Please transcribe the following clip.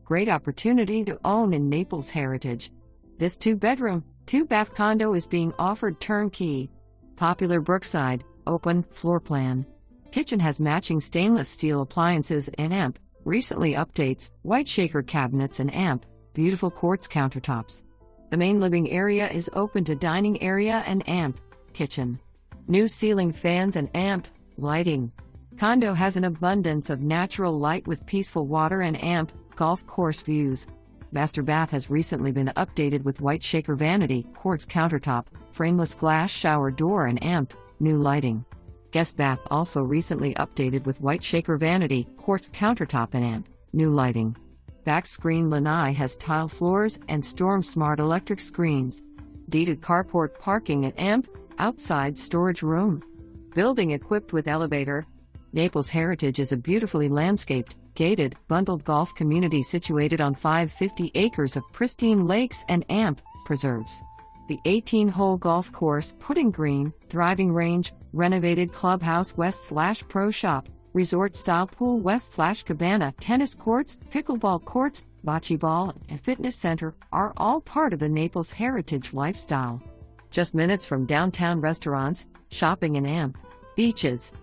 Great opportunity to own in Naples Heritage. This 2-bedroom, 2-bath condo is being offered turnkey. Popular Brookside, open, floor plan. Kitchen has matching stainless steel appliances and amp. Recently updates, white shaker cabinets and amp. Beautiful quartz countertops. The main living area is open to dining area and amp. Kitchen. New ceiling fans and amp. Lighting. Condo has an abundance of natural light with peaceful water and amp. Golf course views. Master bath has recently been updated with white shaker vanity, quartz countertop, frameless glass shower door and amp. New lighting. Guest bath also recently updated with white shaker vanity, quartz countertop and amp. New lighting. Back screen lanai has tile floors and storm smart electric screens. Deeded carport parking and amp. Outside storage room. Building equipped with elevator. Naples Heritage is a beautifully landscaped, gated, bundled golf community situated on 550 acres of pristine lakes and amp preserves. The 18-hole golf course, putting green, thriving range, renovated clubhouse west/pro shop, resort-style pool west/cabana, tennis courts, pickleball courts, bocce ball, and fitness center are all part of the Naples Heritage lifestyle. Just minutes from downtown restaurants, shopping and amp. Beaches.